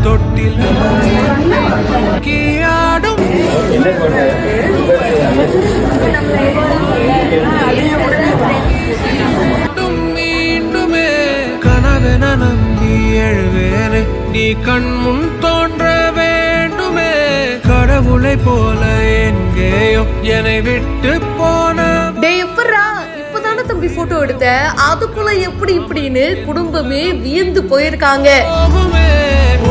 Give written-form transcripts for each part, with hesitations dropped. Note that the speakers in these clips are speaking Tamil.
தொட்டில் ஆடும் மீண்டுமே கனவென நம்பி எழுவேனே நீ கண் முன் தோன்ற வேண்டுமே கடவுளை போல எங்கேயோ என்னை விட்டு போன தம்பி போட்டோ எடுத்த அதுக்குள்ள எப்படி இப்படின்னு குடும்பமே வியந்து போயிருக்காங்க.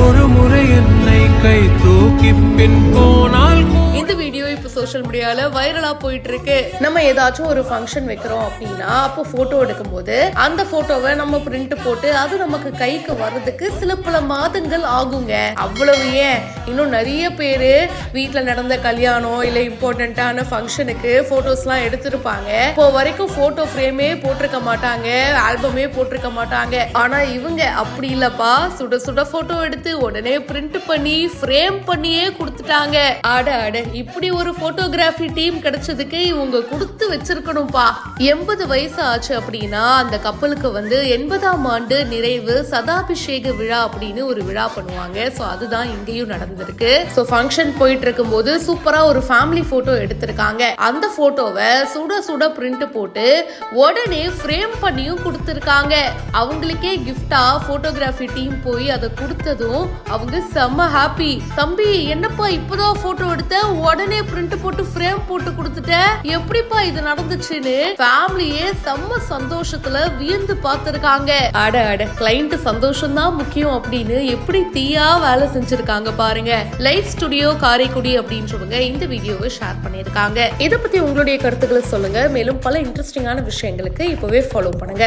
ஒரு முறை என்னை கை தூக்கி பின் போனால் இந்த வீடியோ இப்ப சோஷியல் மீடியால வைரலா போயிட்டு இருக்கு. நம்ம ஏதாச்சும் ஒரு ஃபங்க்ஷன் வைக்கிறோம் அப்படின்னா அப்போ போட்டோ எடுக்கும் போது அந்த போட்டோவை நம்ம பிரிண்ட் போட்டு அது நமக்கு கைக்கு வர்றதுக்கு சில பல மாதங்கள் ஆகுங்க. அவ்வளவு ஏன் இன்னும் நிறைய பேரு வீட்டுல நடந்த கல்யாணம் இல்ல இம்பார்ட்டன்டான ஃபங்க்ஷனுக்கு போட்டோஸ் எல்லாம் எடுத்திருப்பாங்க. இப்போ வரைக்கும் போட்டோ ஃப்ரேமே போட்டிருக்க மாட்டாங்க, ஆல்பமே போட்டிருக்க மாட்டாங்க. ஆனா இவங்க அப்படி இல்லப்பா, சுட சுட போட்டோ எடுத்து உடனே பிரிண்ட் பண்ணி ஃப்ரேம் பண்ணியே கொடுத்துட்டாங்க. அட இப்படி ஒரு போட்டோகிராஃபி டீம் கிடைச்சதுக்கு இவங்க கொடுத்து வச்சிருக்கணும்பா. 80 வயசு ஆச்சு அப்படின்னா அந்த கப்பலுக்கு 80ஆம் ஆண்டு நிறைவு சதாபிஷேக விழா அப்படின்னு ஒரு விழா பண்ணுவாங்க. சோ அதுதான் இங்கேயும் நடந்திருக்கு. சோ ஃபங்க்ஷன் போயிட்டு இருக்கும் போது சூப்பரா ஒரு ஃபேமிலி போட்டோ எடுத்திருக்காங்க. அந்த போட்டோவை சுட சுட பிரிண்ட் போட்டு உடனே ஃப்ரேம் பண்ணியும் கொடுத்திருக்காங்க. அவங்களுக்கே கிஃப்டா போட்டோகிராஃபி டீம் போய் அதை கொடுத்ததும் அவங்க செம்ம ஹாப்பி. தம்பி என்னப்பா இப்பதான் போட்டோ எடுத்த, உடனே பிரிண்ட் போட்டு ஃப்ரேம் போட்டு கொடுத்துட்ட, எப்படிப்பா இது நடந்துச்சுன்னு ஃபேமிலியே செம்ம சந்தோஷத்துல வியந்து பார்த்திருக்காங்க. அட கிளைண்ட் சந்தோஷம் தான் முக்கியம் அப்படின்னு எப்படி தீயா வேலை செஞ்சிருக்காங்க பாருங்க. லைஃப் ஸ்டுடியோ காரைக்குடி அப்படின்றவங்க இந்த வீடியோவை ஷேர் பண்ணிருக்காங்க. இதை பத்தி உங்களுடைய கருத்துக்களை சொல்லுங்க. மேலும் பல இன்ட்ரெஸ்டிங்கான விஷயங்களுக்கு இப்பவே ஃபாலோ பண்ணுங்க.